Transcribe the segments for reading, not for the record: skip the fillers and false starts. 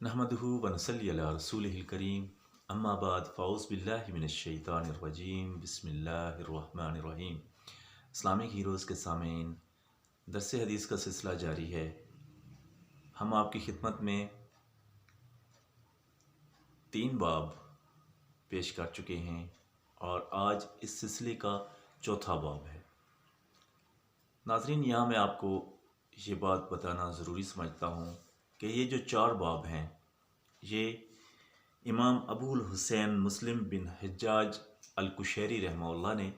नहमदुहु व नसल्ली अला रसूलिहिल करीम अम्मा बाद फ़ाउज़ बिल्लाहि मिनश शैतानिर रजीम बिस्मिल्लाहिर रहमानिर रहीम। इस्लामिक हीरोज़ के सामीन, दरस हदीस का सिलसिला जारी है। हम आपकी खिदमत में 3 बाब पेश कर चुके हैं और आज इस सिलसिले का चौथा बाब है। नाज़रीन, यहाँ मैं आपको ये बात बताना ज़रूरी समझता हूँ कि ये जो 4 बाब हैं, ये इमाम अबूल हुसैन मुस्लिम बिन हज्जाज अल कुशैरी रहमहुल्लाह ने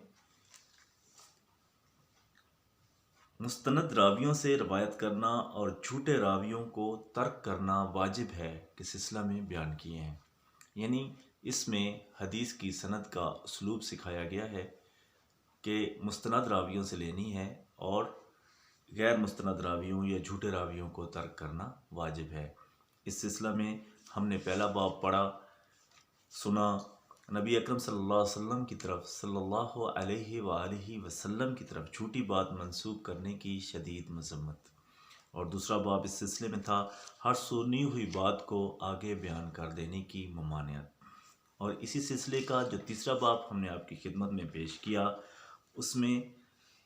मुस्तनद रावियों से रवायत करना और झूठे रावियों को तर्क करना वाजिब है के सिलसिला में बयान किए हैं। यानी इसमें हदीस की सनद का उसलूब सिखाया गया है कि मुस्तनद रावियों से लेनी है और गैर मुस्तनद रावियों या झूठे रावियों को तर्क करना वाजिब है। इस सिलसिला में हमने पहला बाब पढ़ा, सुना, नबी अकरम सल्लल्लाहु अलैहि वसल्लम की तरफ झूठी बात मंसूब करने की शदीद मज़म्मत। और दूसरा बाब इस सिलसिले में था हर सुनी हुई बात को आगे बयान कर देने की ममानियत। और इसी सिलसिले का जो तीसरा बाब हमने आपकी खिदमत में पेश किया, उसमें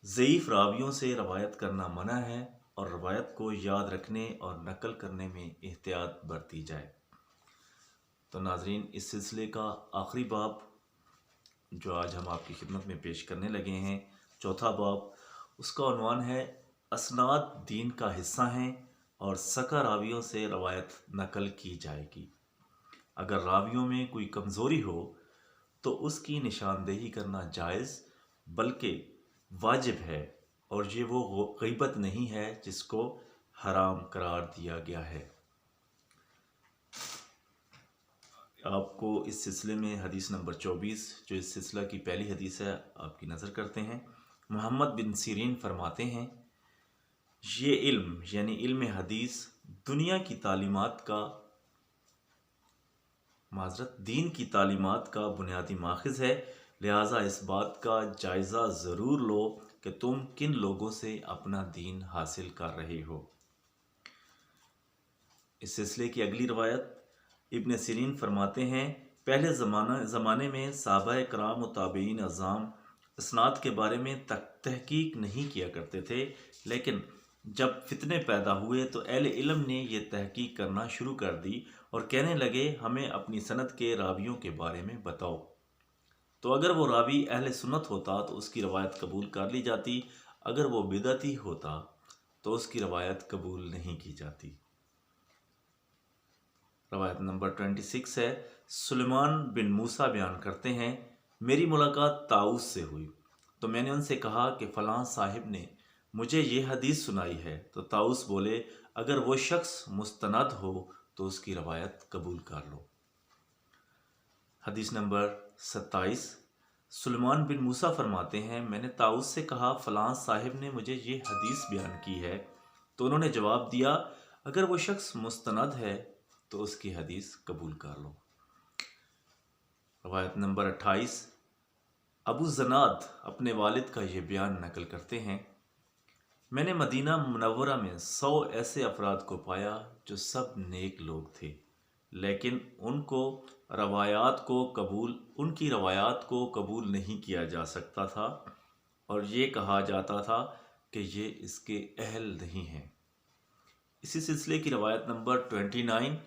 ज़ईफ़ रावियों से रवायत करना मना है और रवायत को याद रखने और नकल करने में एहतियात बरती जाए। तो नाज़रीन, इस सिलसिले का आखिरी बाब जो आज हम आपकी खिदमत में पेश करने लगे हैं, चौथा बाब, उसका उन्वान है असनाद दीन का हिस्सा हैं और सका रावियों से रवायत नकल की जाएगी। अगर रावियों में कोई कमज़ोरी हो तो उसकी निशानदेही करना जायज़ बल्कि वाजिब है और ये वो गीबत नहीं है जिसको हराम करार दिया गया है। आपको इस सिलसिले में हदीस नंबर 24 जो इस सिलसिला की पहली हदीस है आपकी नज़र करते हैं। मोहम्मद बिन सीरीन फरमाते हैं, ये इल्म यानी इल्म हदीस दुनिया की तालीमात का दीन की तालीमात का बुनियादी माखज़ है, लिहाजा इस बात का जायज़ा ज़रूर लो कि तुम किन लोगों से अपना दीन हासिल कर रहे हो। इस सिलसिले की अगली रवायत इब्न सीरीन फरमाते हैं, पहले ज़माने में सहाबाए कराम व ताबईन अज़ाम इसनाद के बारे में तहकीक नहीं किया करते थे, लेकिन जब फितने पैदा हुए तो अहले इल्म ने यह तहकीक करना शुरू कर दी और कहने लगे, हमें अपनी सनद के रावियों के बारे में बताओ। तो अगर वो रावी अहले सुन्नत होता तो उसकी रवायत कबूल कर ली जाती, अगर वो बिदअती होता तो उसकी रवायत कबूल नहीं की जाती। रवायत नंबर 26 है, सुलेमान बिन मूसा बयान करते हैं, मेरी मुलाकात ताऊस से हुई तो मैंने उनसे कहा कि फ़लाँ साहिब ने मुझे ये हदीस सुनाई है। तो ताऊस बोले, अगर वो शख्स मुस्तनद हो तो उसकी रवायत कबूल कर लो। हदीस नंबर 27, सुलेमान बिन मूसा फरमाते हैं, मैंने ताऊस से कहा, फ़लाँ साहिब ने मुझे ये हदीस बयान की है। तो उन्होंने जवाब दिया, अगर वो शख्स मुस्तनद है तो उसकी हदीस कबूल कर लो। रवायत नंबर 28, अबू ज़नाद अपने वालिद का ये बयान नकल करते हैं, मैंने मदीना मुनव्वरा में 100 ऐसे अफराद को पाया जो सब नेक लोग थे, लेकिन उनकी रवायात को कबूल नहीं किया जा सकता था और ये कहा जाता था कि ये इसके अहल नहीं हैं। इसी सिलसिले की रवायत नंबर 29,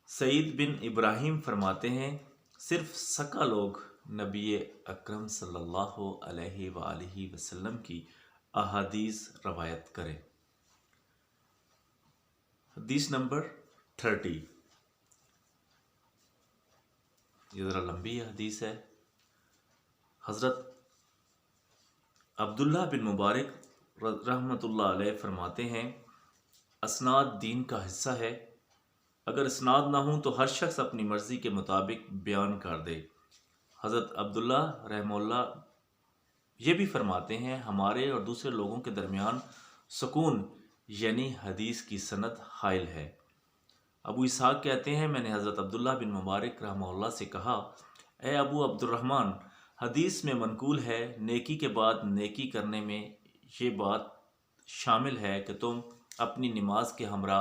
सईद बिन इब्राहिम फरमाते हैं, सिर्फ सका लोग नबी अकरम सल्लल्लाहु अलैहि वसल्लम की अहादीस रवायत करें। हदीस नंबर 30, ये ज़रा लंबी हदीस है। हज़रत अब्दुल्ला बिन मुबारक रहमतुल्लाह अलैह फरमाते हैं, असनाद दीन का हिस्सा है, अगर इसनाद ना हो तो हर शख्स अपनी मर्ज़ी के मुताबिक बयान कर दे। हज़रत अब्दुल्ला रहमहुल्लाह ये भी फरमाते हैं, हमारे और दूसरे लोगों के दरमियान सुकून यानी हदीस की सनद हाइल है। अबू इसहाक़ कहते हैं, मैंने हज़रत अब्दुल्ला बिन मुबारक रहमहुल्लाह से कहा, ए अबू अब्दुर्रहमान, हदीस में मनकूल है, नेकी के बाद नेकी करने में ये बात शामिल है कि तुम अपनी नमाज के हमरा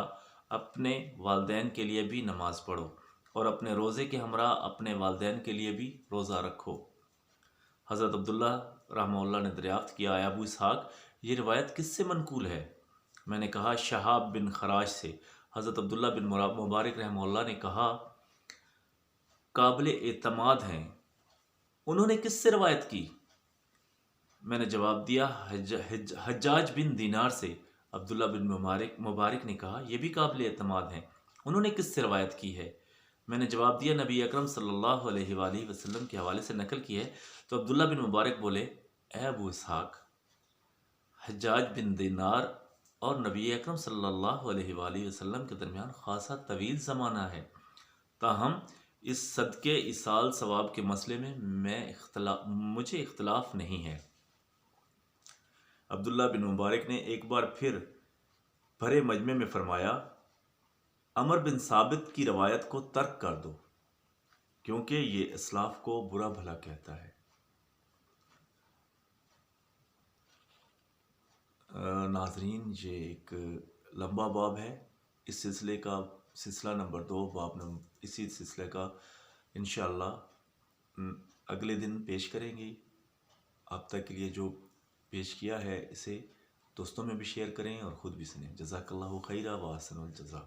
اپنے والدین کے لیے بھی نماز پڑھو اور اپنے روزے کے ہمراہ اپنے والدین کے لیے بھی روزہ رکھو۔ حضرت عبداللہ رحمہ اللہ نے دریافت کیا، اے ابو اسحاق، یہ روایت کس سے منقول ہے؟ میں نے کہا شہاب بن خراش سے۔ حضرت عبداللہ بن مبارک رحمہ اللہ نے کہا قابل اعتماد ہیں، انہوں نے کس سے روایت کی؟ میں نے جواب دیا حجاج بن دینار سے۔ عبداللہ بن مبارک نے کہا یہ بھی قابل اعتماد ہیں، انہوں نے کس سے روایت کی ہے؟ میں نے جواب دیا نبی اکرم صلی اللہ علیہ وآلہ وسلم کے حوالے سے نقل کی ہے۔ تو عبداللہ بن مبارک بولے، اے ابو اسحاق، حجاج بن دینار اور نبی اکرم صلی اللہ علیہ وآلہ وسلم کے درمیان خاصا طویل زمانہ ہے، تاہم اس صدقے ایصال ثواب کے مسئلے میں مجھے اختلاف نہیں ہے۔ عبداللہ بن مبارک نے ایک بار پھر بھرے مجمع میں فرمایا، عمر بن ثابت کی روایت کو ترک کر دو، کیونکہ یہ اسلاف کو برا بھلا کہتا ہے۔ ناظرین، یہ ایک لمبا باب ہے، اس سلسلے کا سلسلہ نمبر 2 اسی سلسلے کا انشاءاللہ اگلے دن پیش کریں گے۔ اب تک کے لیے جو پیش کیا ہے اسے دوستوں میں بھی شیئر کریں اور خود بھی سنیں۔ جزاک اللہ خیرہ و احسن الجزا۔